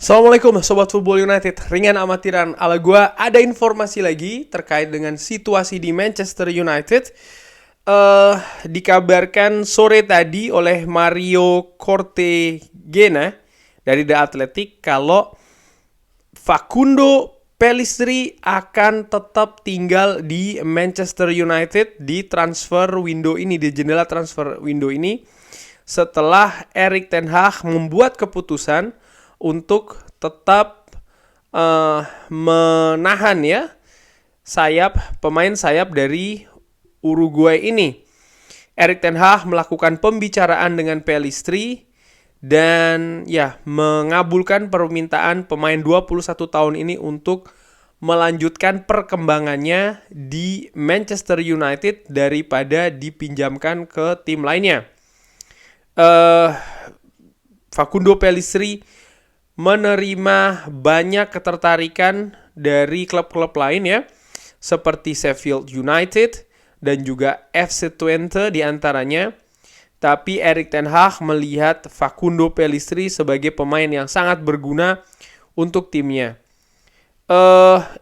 Assalamualaikum Sobat Football United. Ringan amatiran ala gua, ada informasi lagi terkait dengan situasi di Manchester United. Dikabarkan sore tadi oleh Mario Cortegena dari The Athletic kalau Facundo Pellistri akan tetap tinggal di Manchester United di transfer window ini, di jendela transfer window ini, setelah Erik ten Hag membuat keputusan untuk tetap menahan ya pemain sayap dari Uruguay ini. Erik ten Hag melakukan pembicaraan dengan Pellistri dan ya mengabulkan permintaan pemain 21 tahun ini untuk melanjutkan perkembangannya di Manchester United daripada dipinjamkan ke tim lainnya. Facundo Pellistri menerima banyak ketertarikan dari klub-klub lain ya, seperti Sheffield United dan juga FC Twente diantaranya. Tapi Erik ten Hag melihat Facundo Pellistri sebagai pemain yang sangat berguna untuk timnya.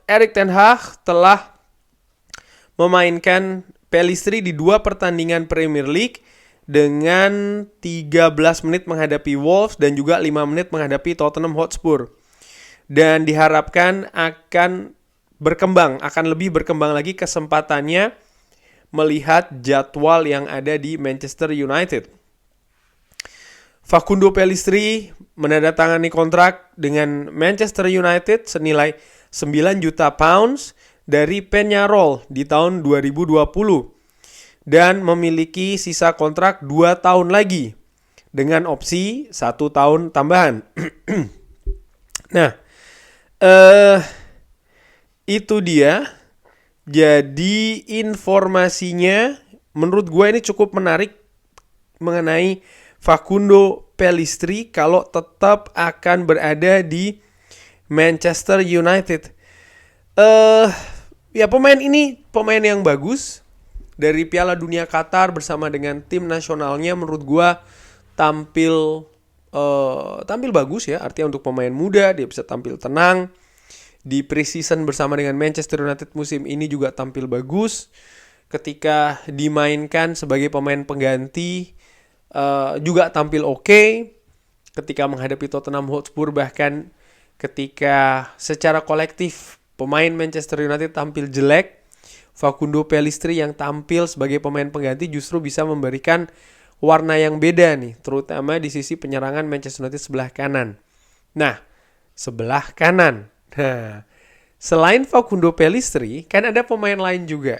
Erik ten Hag telah memainkan Pellistri di 2 pertandingan Premier League dengan 13 menit menghadapi Wolves dan juga 5 menit menghadapi Tottenham Hotspur. Dan diharapkan akan lebih berkembang lagi kesempatannya melihat jadwal yang ada di Manchester United. Facundo Pellistri menandatangani kontrak dengan Manchester United senilai 9 juta pounds dari Peñarol di tahun 2020 dan memiliki sisa kontrak 2 tahun lagi dengan opsi 1 tahun tambahan. Nah, itu dia. Jadi informasinya menurut gue ini cukup menarik mengenai Facundo Pellistri kalau tetap akan berada di Manchester United. Ya pemain ini pemain yang bagus. Dari Piala Dunia Qatar bersama dengan tim nasionalnya menurut gue tampil bagus ya. Artinya untuk pemain muda dia bisa tampil tenang. Di pre-season bersama dengan Manchester United musim ini juga tampil bagus. Ketika dimainkan sebagai pemain pengganti juga tampil oke. Ketika menghadapi Tottenham Hotspur, bahkan ketika secara kolektif pemain Manchester United tampil jelek, Facundo Pellistri yang tampil sebagai pemain pengganti justru bisa memberikan warna yang beda nih, terutama di sisi penyerangan Manchester United sebelah kanan. Nah, sebelah kanan. Nah, selain Facundo Pellistri, kan ada pemain lain juga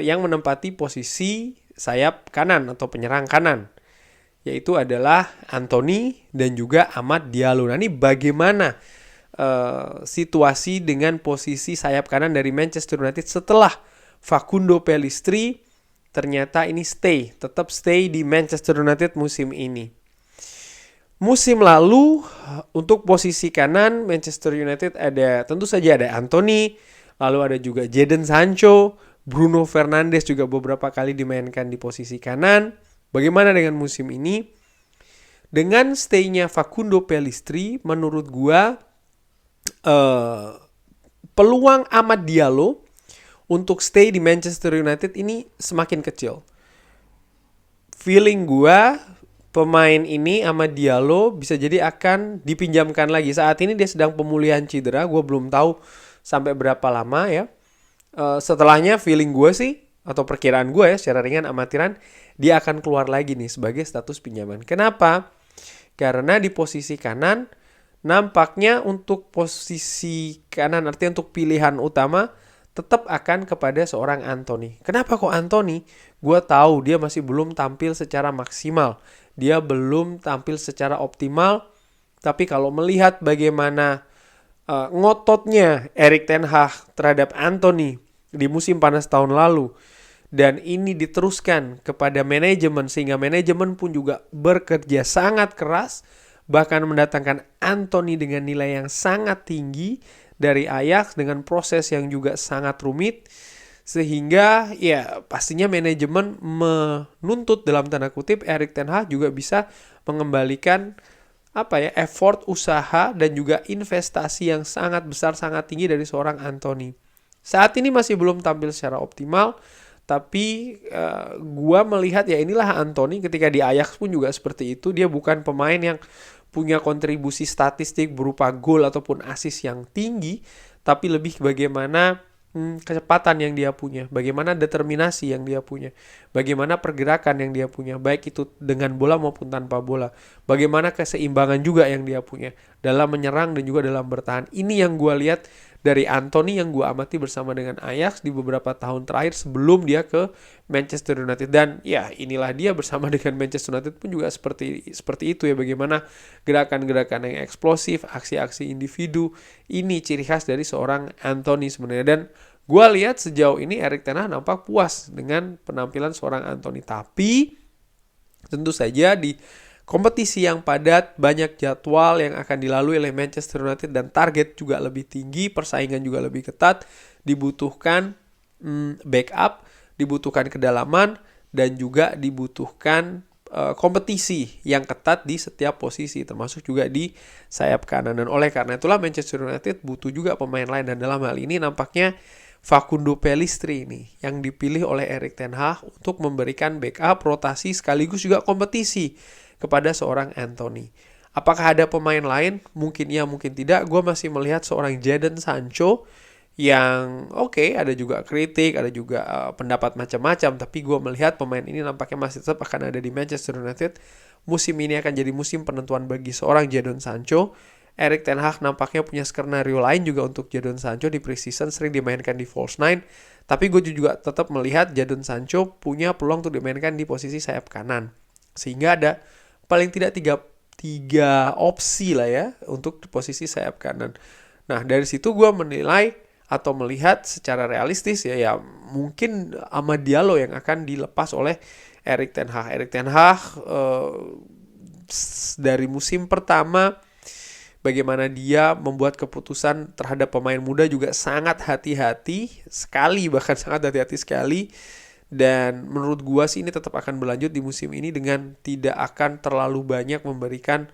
yang menempati posisi sayap kanan atau penyerang kanan, yaitu adalah Anthony dan juga Amad Diallo. Nah, ini bagaimana situasi dengan posisi sayap kanan dari Manchester United setelah Facundo Pellistri ternyata ini tetap stay di Manchester United musim ini. Musim lalu untuk posisi kanan Manchester United tentu saja ada Anthony, lalu ada juga Jadon Sancho, Bruno Fernandes juga beberapa kali dimainkan di posisi kanan. Bagaimana dengan musim ini? Dengan stay-nya Facundo Pellistri, menurut gua peluang Amad Diallo untuk stay di Manchester United ini semakin kecil. Feeling gua pemain ini Amad Diallo bisa jadi akan dipinjamkan lagi. Saat ini dia sedang pemulihan cedera. Gue belum tahu sampai berapa lama ya. Setelahnya feeling gue sih, atau perkiraan gue ya secara ringan amatiran, dia akan keluar lagi nih sebagai status pinjaman. Kenapa? Karena di posisi kanan nampaknya untuk posisi kanan, artinya untuk pilihan utama tetap akan kepada seorang Anthony. Kenapa kok Anthony? Gue tahu dia masih belum tampil secara maksimal. Dia belum tampil secara optimal. Tapi kalau melihat bagaimana ngototnya Erik ten Hag terhadap Anthony di musim panas tahun lalu, dan ini diteruskan kepada manajemen, sehingga manajemen pun juga bekerja sangat keras, bahkan mendatangkan Anthony dengan nilai yang sangat tinggi dari Ajax dengan proses yang juga sangat rumit. Sehingga ya pastinya manajemen menuntut dalam tanda kutip Erik ten Hag juga bisa mengembalikan effort, usaha, dan juga investasi yang sangat besar, sangat tinggi dari seorang Anthony. Saat ini masih belum tampil secara optimal, tapi gua melihat ya inilah Anthony ketika di Ajax pun juga seperti itu. Dia bukan pemain yang punya kontribusi statistik berupa gol ataupun assist yang tinggi, tapi lebih bagaimana kecepatan yang dia punya, bagaimana determinasi yang dia punya, bagaimana pergerakan yang dia punya, baik itu dengan bola maupun tanpa bola, bagaimana keseimbangan juga yang dia punya dalam menyerang dan juga dalam bertahan. Ini yang gue lihat dari Anthony yang gue amati bersama dengan Ajax di beberapa tahun terakhir sebelum dia ke Manchester United. Dan ya inilah dia bersama dengan Manchester United pun juga seperti itu ya, bagaimana gerakan-gerakan yang eksplosif, aksi-aksi individu, ini ciri khas dari seorang Anthony sebenarnya. Dan gue lihat sejauh ini Erik ten Hag nampak puas dengan penampilan seorang Anthony. Tapi tentu saja di kompetisi yang padat, banyak jadwal yang akan dilalui oleh Manchester United dan target juga lebih tinggi, persaingan juga lebih ketat, dibutuhkan backup, dibutuhkan kedalaman, dan juga dibutuhkan kompetisi yang ketat di setiap posisi, termasuk juga di sayap kanan. Dan oleh karena itulah Manchester United butuh juga pemain lain, dan dalam hal ini nampaknya Facundo Pellistri ini yang dipilih oleh Erik ten Hag untuk memberikan backup, rotasi, sekaligus juga kompetisi kepada seorang Anthony. Apakah ada pemain lain? Mungkin ya, mungkin tidak. Gue masih melihat seorang Jadon Sancho yang ada juga kritik, ada juga pendapat macam-macam. Tapi gue melihat pemain ini nampaknya masih tetap akan ada di Manchester United. Musim ini akan jadi musim penentuan bagi seorang Jadon Sancho. Erik ten Hag nampaknya punya skenario lain juga untuk Jadon Sancho. Di preseason sering dimainkan di false nine. Tapi gue juga tetap melihat Jadon Sancho punya peluang untuk dimainkan di posisi sayap kanan. Sehingga ada paling tidak tiga opsi lah ya untuk posisi sayap kanan. Nah, dari situ gue menilai atau melihat secara realistis ya mungkin Amad Diallo yang akan dilepas oleh Erik ten Hag. Erik ten Hag dari musim pertama bagaimana dia membuat keputusan terhadap pemain muda juga sangat hati-hati sekali, bahkan sangat hati-hati sekali. Dan menurut gua sih ini tetap akan berlanjut di musim ini dengan tidak akan terlalu banyak memberikan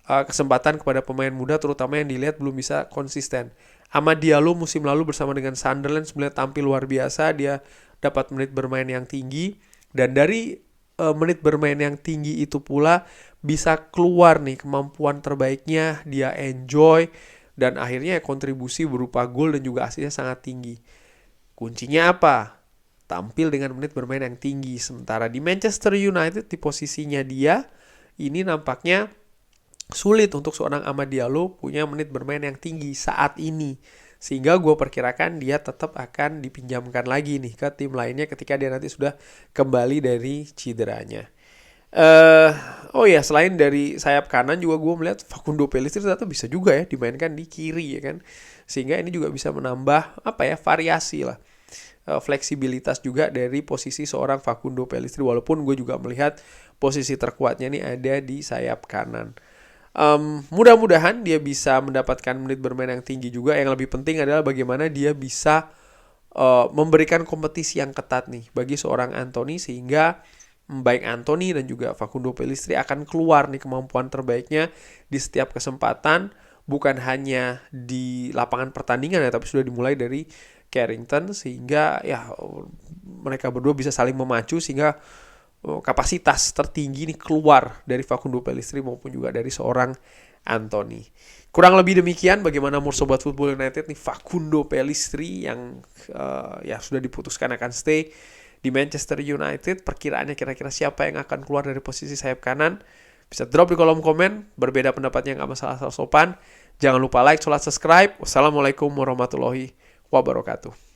kesempatan kepada pemain muda, terutama yang dilihat belum bisa konsisten. Amad Diallo musim lalu bersama dengan Sunderland sebenarnya tampil luar biasa, dia dapat menit bermain yang tinggi, dan dari menit bermain yang tinggi itu pula bisa keluar nih kemampuan terbaiknya, dia enjoy, dan akhirnya kontribusi berupa gol dan juga asisnya sangat tinggi. Kuncinya apa? Tampil dengan menit bermain yang tinggi. Sementara di Manchester United di posisinya dia ini nampaknya sulit untuk seorang Amad Diallo punya menit bermain yang tinggi saat ini. Sehingga gue perkirakan dia tetap akan dipinjamkan lagi nih ke tim lainnya ketika dia nanti sudah kembali dari cederanya. Selain dari sayap kanan juga gue melihat Facundo Pellistri ternyata bisa juga ya dimainkan di kiri ya kan. Sehingga ini juga bisa menambah variasi lah. Fleksibilitas juga dari posisi seorang Facundo Pellistri, walaupun gue juga melihat posisi terkuatnya ini ada di sayap kanan. Mudah-mudahan dia bisa mendapatkan menit bermain yang tinggi juga. Yang lebih penting adalah bagaimana dia bisa memberikan kompetisi yang ketat nih bagi seorang Anthony, sehingga baik Anthony dan juga Facundo Pellistri akan keluar nih kemampuan terbaiknya di setiap kesempatan, bukan hanya di lapangan pertandingan ya, tapi sudah dimulai dari Carrington, sehingga ya mereka berdua bisa saling memacu sehingga kapasitas tertinggi ini keluar dari Facundo Pellistri maupun juga dari seorang Anthony. Kurang lebih demikian bagaimana Sobat Football United nih Facundo Pellistri yang sudah diputuskan akan stay di Manchester United. Perkiraannya kira-kira siapa yang akan keluar dari posisi sayap kanan? Bisa drop di kolom komen. Berbeda pendapatnya nggak masalah, asal sopan. Jangan lupa like, subscribe. Wassalamualaikum warahmatullahi wabarakatuh.